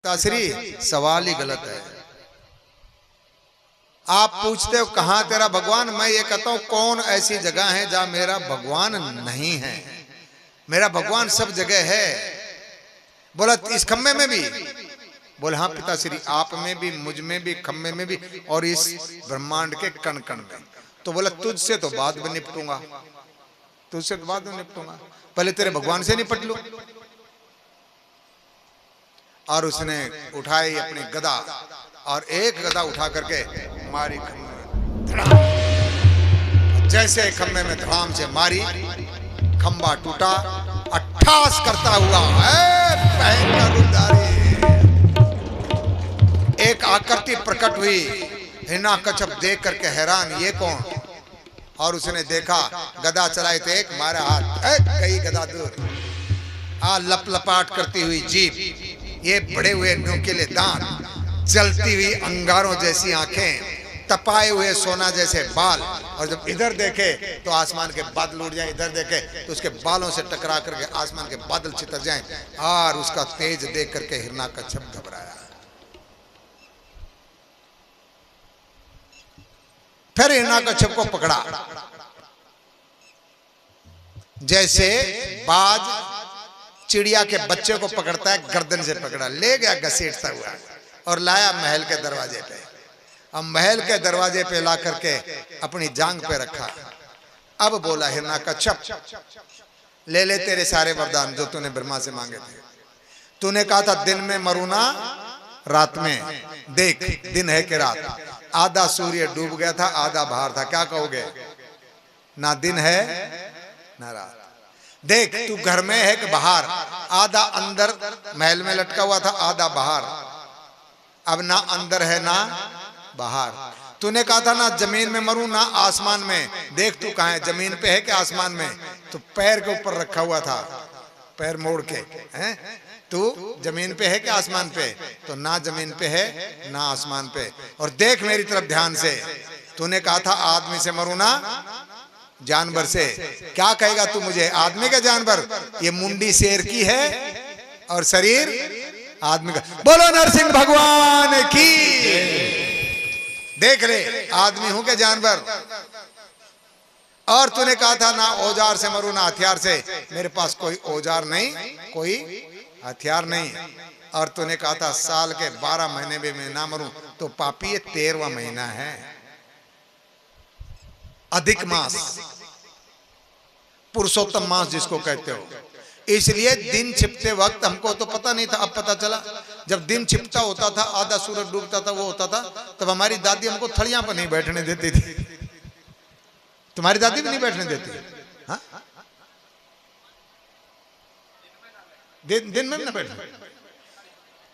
ताश्री सवाल ही गलत है। आप पूछते हो कहां तेरा भगवान, मैं ये कहता हूं कौन ऐसी जगह है जहां मेरा भगवान नहीं है। मेरा भगवान सब जगह है। बोला इस खम्भे में भी, बोले हाँ पिताश्री, आप में भी, मुझ में भी, खम्भे में भी, और इस ब्रह्मांड के कण कण में। तो बोला तुझसे तो बाद में निपटूंगा, तुझसे तो बाद में निपटूंगा, पहले तेरे भगवान से निपट लूं। और उसने उठाई अपनी गदा और एक गदा उठा करके मारी खम्भे में। जैसे खम्भे में धड़ाम से मारी, खंबा टूटा, अट्ठास करता हुआ एक आकृति प्रकट हुई। हिरण्याकश्यप देख करके हैरान, ये कौन? और उसने देखा गदा चलाई तो एक मारा हाथ, कई गदा दूर, लपलपाट करती हुई जीभ, ये बड़े हुए नुकीले दांत, जलती हुई अंगारों जैसी आंखें, तपाए हुए सोना जैसे बाल, और जब इधर देखे तो आसमान के बादल उड़ जाएं, इधर देखे तो उसके बालों से टकरा करके आसमान के बादल चितर जाएं। और उसका तेज देख करके हिरण्याकश्यप घबराया। फिर हिरण्याकश्यप को पकड़ा, जैसे बाज चिड़िया के बच्चे को पकड़ता है, गर्दन से पकड़ा, ले गया घसीटता हुआ और लाया महल के दरवाजे पे। अब महल के दरवाजे पे ला करके अपनी जांग पे रखा। अब बोला हिरण्याकश्यप, ले ले तेरे सारे वरदान जो तूने ब्रह्मा से मांगे थे। तूने कहा था दिन में मरू ना रात में, देख दिन है कि रात, आधा सूर्य डूब गया था, आधा बाहर था, क्या कहोगे? ना दिन है ना रात। देख तू घर में है कि बाहर, आधा अंदर महल में लटका हुआ था, आधा बाहर, अब ना अंदर है ना बाहर। तूने कहा था ना जमीन में मरूं ना आसमान में, देख तू कहां है, जमीन पे है कि आसमान में? तो पैर के ऊपर रखा हुआ था, पैर मोड़ के, हैं? तू जमीन पे है कि आसमान पे? तो ना जमीन पे है ना आसमान पे। और देख मेरी तरफ ध्यान से, तूने कहा था आदमी से मरूं ना जानवर से, क्या कहेगा तू मुझे? आदमी का जानवर? ये मुंडी शेर की है और शरीर आदमी का। बोलो नरसिंह भगवान की। देख ले आदमी हूं के जानवर? और तूने कहा था ना औजार से मरूं ना हथियार से, मेरे पास कोई औजार नहीं, कोई हथियार नहीं। और तूने कहा था साल के 12 महीने में मैं ना मरूं, तो पापी ये 13वां महीना है, अधिक मास, पुरुषोत्तम मास जिसको कहते हो। इसलिए दिन छिपते वक्त हमको तो पता नहीं था, अब पता चला। जब दिन छिपता होता था, आधा सूरज डूबता था, वो होता था, तब हमारी दादी हमको थड़ियां पर नहीं बैठने देती थी। तुम्हारी दादी भी नहीं बैठने देती? हाँ? दिन में भी ना बैठने,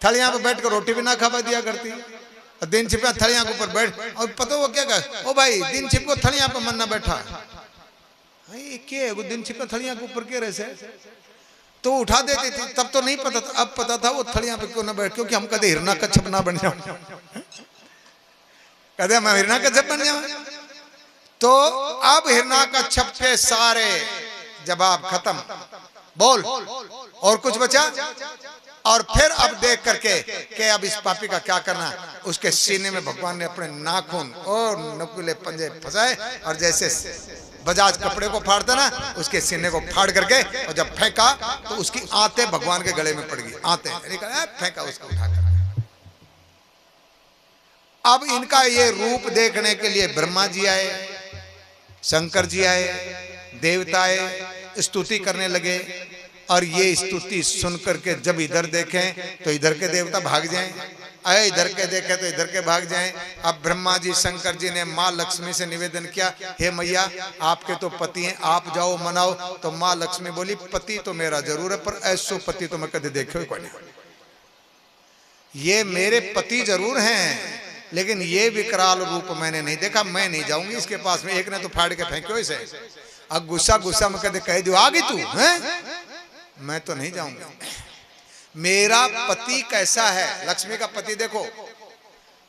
थड़ियां पर बैठकर रोटी भी ना खावा दिया करती। और दिन छिपा थड़ियां के ऊपर बैठ, और पता वो क्या कहा, ओ भाई दिन छिप को थड़ियां पर मन ना बैठा, क्या वो दिन छिपा थड़ियां के ऊपर क्या रहे, तो उठा देती थी। तब तो नहीं पता था, अब पता था वो थड़ियां पे क्यों ना बैठ, क्योंकि हम कदे हिरण्याकश्यप ना बन जाऊं, कदे मैं हिरण्याकश्यप बन जाऊं। तो अब हिरण्याकश्यप के सारे जवाब खत्म। बोल और कुछ बचा? और फिर अब देख करके कि अब इस पापी का क्या करना, उसके सीने में भगवान ने अपने नाखून और नुकीले पंजे फंसाए, और जैसे बजाज कपड़े को फाड़ता ना, उसके सीने को फाड़ करके, और जब फेंका तो उसकी आंतें भगवान के गले में पड़ गई, आंतें फेंका उसको उठाकर। अब इनका ये रूप देखने के लिए ब्रह्मा जी आए, शंकर जी आए, देवता आए, स्तुति करने लगे। और ये स्तुति सुन करके जब इधर देखें तो इधर के देवता भाग जाएं, अरे इधर के देखे तो इधर के भाग जाएं। अब ब्रह्मा जी शंकर जी ने माँ लक्ष्मी से निवेदन किया, हे मैया आपके तो पति हैं, आप जाओ मनाओ। तो माँ लक्ष्मी बोली, पति तो मेरा जरूर है, पर ऐसो पति तो मैं कभी देखे कोई नहीं। ये मेरे पति जरूर हैं, लेकिन ये विकराल रूप मैंने नहीं देखा, मैं नहीं जाऊंगी इसके पास में। एक ने तो फाड़ के फेंक्यो इसे। अब गुस्सा में कदे कह दो आ गई तू, हैं? मैं तो नहीं जाऊंगा। मेरा पति कैसा है? लक्ष्मी का पति देखो,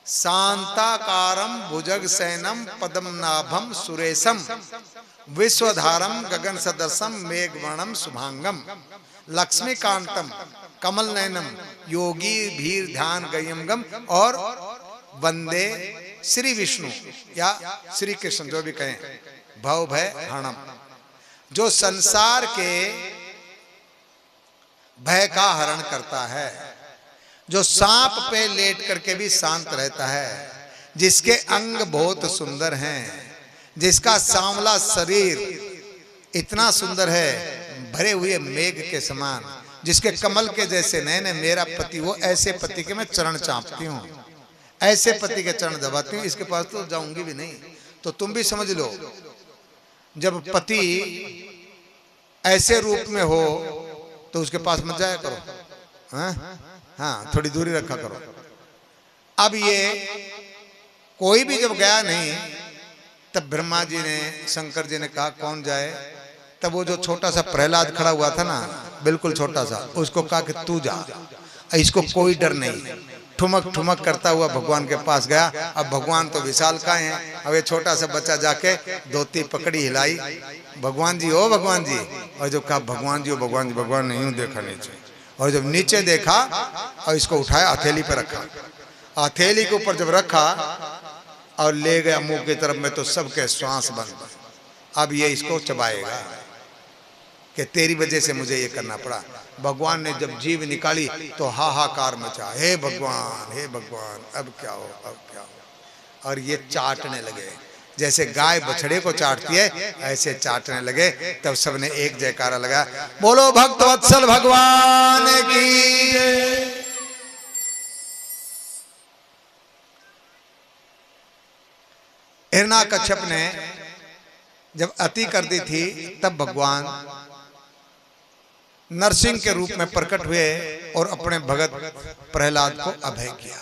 शांताकारम भुजग सैनम पद्मनाभम सुरेशम विश्वधारम गगन सदर्शम मेघवर्णम शुभांगम लक्ष्मीकांतम कमल नयनम योगी भीर ध्यान गयम गम, और वंदे श्री विष्णु या श्री कृष्ण जो भी कहें, भव भय हरणम, जो संसार के भय का हरण करता है, जो सांप पे लेट करके भी शांत रहता है, जिसके अंग बहुत सुंदर हैं, जिसका सांवला शरीर इतना सुंदर है भरे हुए मेघ के समान, जिसके कमल के जैसे नयन है, मेरा पति वो, ऐसे पति के मैं चरण चापती हूँ, ऐसे पति के चरण दबाती हूँ, इसके पास तो जाऊंगी भी नहीं। तो तुम भी समझ लो, जब पति ऐसे रूप में हो तो उसके पास मत जाया करो, हाँ थोड़ी दूरी रखा करो। अब ये कोई भी जब गया नहीं, तब ब्रह्मा जी ने, शंकर जी ने कहा कौन जाए, तब वो जो छोटा सा प्रहलाद खड़ा हुआ था ना, बिल्कुल छोटा सा, उसको कहा कि तू जा, इसको कोई डर नहीं। ठुमक ठुमक करता हुआ भगवान के पास गया। अब भगवान तो विशाल का हैं, अब ये छोटा सा बच्चा जाके धोती पकड़ी, हिलाई, भगवान जी हो भगवान जी, और जब कहा भगवान जी हो भगवान जी, भगवान ने यूं देखा नीचे, और जब नीचे देखा और इसको उठाया, हथेली पे रखा, हथेली के ऊपर जब रखा और ले गया मुंह की तरफ में, तो सबके श्वास बंद। अब ये इसको चबाएगा कि तेरी वजह से मुझे ये करना पड़ा। भगवान ने जब जीव निकाली तो हाहाकार मचा, हे भगवान अब क्या हो, अब क्या हो। और ये चाटने लगे, जैसे गाय बछड़े को चाटती है ऐसे चाटने लगे। तब सबने एक जयकारा लगा, बोलो भक्त वत्सल भगवान की। हिरण्याकश्यप ने जब अति कर दी थी, तब भगवान नरसिंह के रूप में प्रकट हुए और अपने भगत प्रहलाद को अभय किया।